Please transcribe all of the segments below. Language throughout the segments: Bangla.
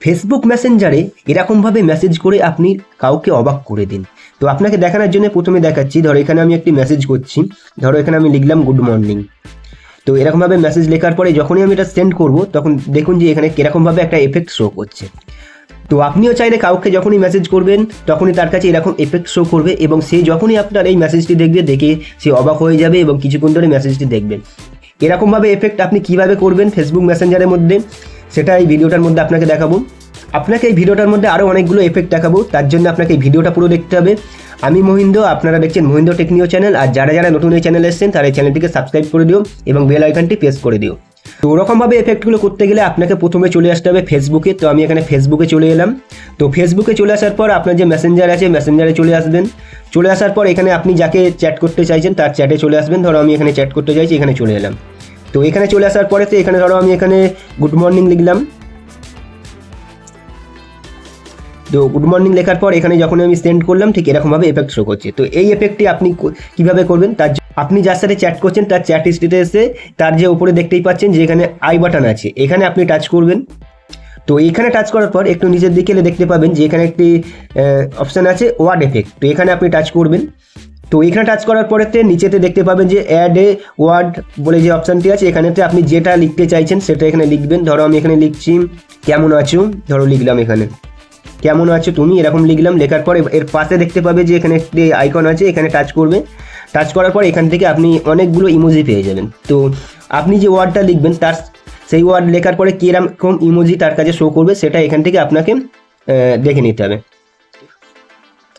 ফেসবুক মেসেঞ্জারে এরকমভাবে মেসেজ করে আপনি কাউকে অবাক করে দিন। তো আপনাকে দেখানোর জন্য প্রথমে দেখাচ্ছি। ধরো এখানে আমি একটি মেসেজ করছি, ধরো এখানে আমি লিখলাম গুড মর্নিং। তো এরকমভাবে মেসেজ লেখার পরে যখনই আমি এটা সেন্ড করব তখন দেখুন যে এখানে কীরকমভাবে একটা এফেক্ট শো করছে। তো আপনিও চাইলে কাউকে যখনই মেসেজ করবেন তখনই তার কাছে এরকম এফেক্ট শো করবে এবং সে যখনই আপনার এই মেসেজটি দেখবে দেখে সে অবাক হয়ে যাবে এবং কিছুক্ষণ ধরে মেসেজটি দেখবে। এরকমভাবে এফেক্ট আপনি কিভাবে করবেন ফেসবুক মেসেঞ্জারের মধ্যে সেটা এই ভিডিওটার মধ্যে আপনাকে দেখাবো। আপনাকে এই ভিডিওটার মধ্যে আরও অনেকগুলো এফেক্ট দেখাবো, তার জন্য আপনাকে এই ভিডিওটা পুরো দেখতে হবে। আমি মহিন্দ্র, আপনারা দেখছেন মহিন্দ্র টেকনিও চ্যানেল। আর যারা যারা নতুন এই চ্যানেলে এসেছেন তারা এই চ্যানেলটিকে সাবস্ক্রাইব করে দিও এবং বেল আইকনটি প্রেস করে দিও। তো ওরকমভাবে এফেক্টগুলো করতে গেলে আপনাকে প্রথমে চলে আসতে হবে ফেসবুকে। তো আমি এখানে ফেসবুকে চলে এলাম। তো ফেসবুকে চলে আসার পর আপনার যে মেসেঞ্জার আছে মেসেঞ্জারে চলে আসবেন। চলে আসার পর এখানে আপনি যাকে চ্যাট করতে চাইছেন তার চ্যাটে চলে আসবেন। ধরো আমি এখানে চ্যাট করতে চাইছি, এখানে চলে এলাম। তো এখানে চলে আসার পরে তো এখানে ধরো আমি এখানে গুড মর্নিং লিখলাম। তো গুড মর্নিং লেখার পর এখানে যখন আমি সেন্ড করলাম ঠিক এরকমভাবে এফেক্ট শো করছে। তো এই এফেক্টটি আপনি কীভাবে করবেন, তার আপনি যার সাথে চ্যাট করছেন তার চ্যাট হিস্ট্রিতে এসে তার যে উপরে দেখতেই পাচ্ছেন যে এখানে আই বাটন আছে, এখানে আপনি টাচ করবেন। তো এখানে টাচ করার পর একটু নিচের দিকে এলে দেখতে পাবেন যে এখানে একটি অপশান আছে ওয়ার্ড এফেক্ট। তো এখানে আপনি টাচ করবেন। তো এখানে টাচ করার পরেতে নিচেতে দেখতে পাবেন যে অ্যাড এ ওয়ার্ড বলে যে অপশানটি আছে, এখানেতে আপনি যেটা লিখতে চাইছেন সেটা এখানে লিখবেন। ধরো আমি এখানে লিখছি কেমন আছো, ধরো লিখলাম এখানে কেমন আছো তুমি, এরকম লিখলাম। লেখার পরে এর পাশে দেখতে পাবে যে এখানে একটি আইকন আছে, এখানে টাচ করবে। টাচ করার পর এখান থেকে আপনি অনেকগুলো ইমোজি পেয়ে যাবেন। তো আপনি যে ওয়ার্ডটা লিখবেন তার সেই ওয়ার্ড লেখার পরে কীরকম ইমোজি তার কাছে শো করবে সেটা এখান থেকে আপনাকে দেখে নিতে হবে।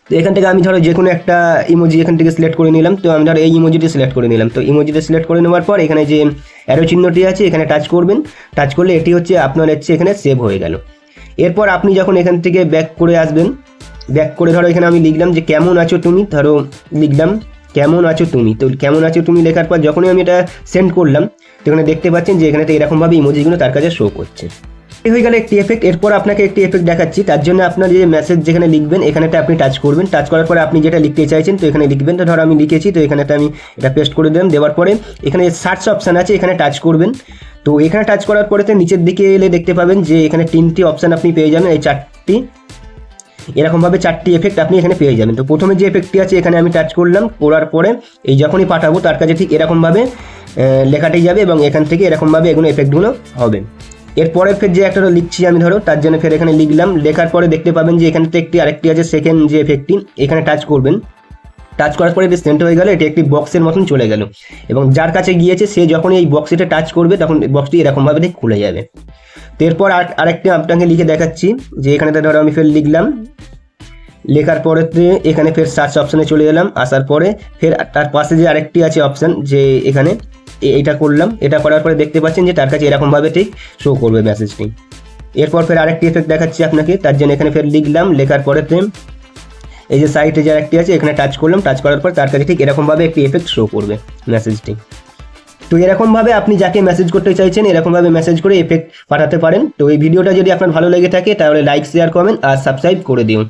তো এখান থেকে আমি ধরো যে কোনো একটা ইমোজি এখান থেকে সিলেক্ট করে নিলাম। তো আমি ধরো এই ইমোজিটি সিলেক্ট করে নিলাম। তো ইমোজিটা সিলেক্ট করে নেওয়ার পর এখানে যে অ্যারো চিহ্নটি আছে এখানে টাচ করবেন। টাচ করলে এটি হচ্ছে আপনার এখানে সেভ হয়ে গেল। এরপর আপনি যখন এখান থেকে ব্যাক করে আসবেন, ব্যাক করে ধরো এখানে আমি লিখলাম যে কেমন আছো তুমি, ধরো লিখলাম কেমন আছো তুমি। তো কেমন আছো তুমি লেখার পর যখনই আমি এটা সেন্ড করলাম তো এখানে দেখতে পাচ্ছেন যে এখানে এরকমভাবে ইমোজিগুলো তার কাছে শো করছে। এই হয়ে গেল একটি এফেক্ট। এরপর আপনাকে একটি এফেক্ট দেখাচ্ছি। তার জন্য আপনার যে মেসেজ যেখানে লিখবেন এখানেতে আপনি টাচ করবেন। টাচ করার পরে আপনি যেটা লিখতে চাইছেন তো এখানে লিখবেন। তো ধরো আমি লিখেছি, তো এখানেতে আমি এটা পেস্ট করে দিলাম। দেওয়ার পরে এখানে সার্চ অপশান আছে, এখানে টাচ করবেন। তো এখানে টাচ করার পরে নিচের দিকে এলে দেখতে পাবেন যে এখানে 3টি অপশান আপনি পেয়ে যাবেন, এই 4টি এরকমভাবে 4টি এফেক্ট আপনি এখানে পেয়ে যাবেন। তো প্রথমে যে এফেক্টটি আছে এখানে আমি টাচ করলাম, করার পরে এই যখনই পাঠাবো তার কাছে ঠিক এরকমভাবে লেখাটি যাবে এবং এখান থেকে এরকমভাবে এগুলো এফেক্টগুলো হবে। এরপরে ফের যে একটা লিখছি আমি ধরো তার জন্য ফের এখানে লিখলাম। লেখার পরে দেখতে পাবেন যে এখানে আরেকটি আছে সেকেন্ড যে এফেক্টটি, এখানে টাচ করবেন। টাচ করার পরে এটি সেন্ড হয়ে গেল, এটি একটি বক্সের মতন চলে গেল এবং যার কাছে গিয়েছে সে যখন এই বক্সটিতে টাচ করবে তখন বক্সটি এরকমভাবে ঠিক খুলে যাবে। তো এরপর আরেকটি আপনাকে লিখে দেখাচ্ছি যে এখানেতে ধরো আমি ফের লিখলাম। লেখার পরেতে এখানে ফের সার্চ অপশানে চলে এলাম। আসার পরে ফের তার পাশে যে আরেকটি আছে অপশান যে এখানে এইটা করলাম। এটা করার পরে দেখতে পাচ্ছেন যে তার কাছে এরকমভাবে ঠিক শো করবে মেসেজটি। এরপর ফের আরেকটি এফেক্ট দেখাচ্ছি আপনাকে, তার জন্য এখানে ফের লিখলাম। লেখার পরেতে এই যে সাইটে যে আরেকটি আছে এখানে টাচ করলাম। টাচ করার পর তার কাছে ঠিক এরকমভাবে একটি এফেক্ট শো করবে মেসেজটি। তো এরকমভাবে আপনি যাকে মেসেজ করতে চাইছেন এরকমভাবে মেসেজ করে এফেক্ট পাঠাতে পারেন। তো এই ভিডিওটা যদি আপনার ভালো লেগে থাকে তাহলে লাইক, শেয়ার, কমেন্ট আর সাবস্ক্রাইব করে দিন।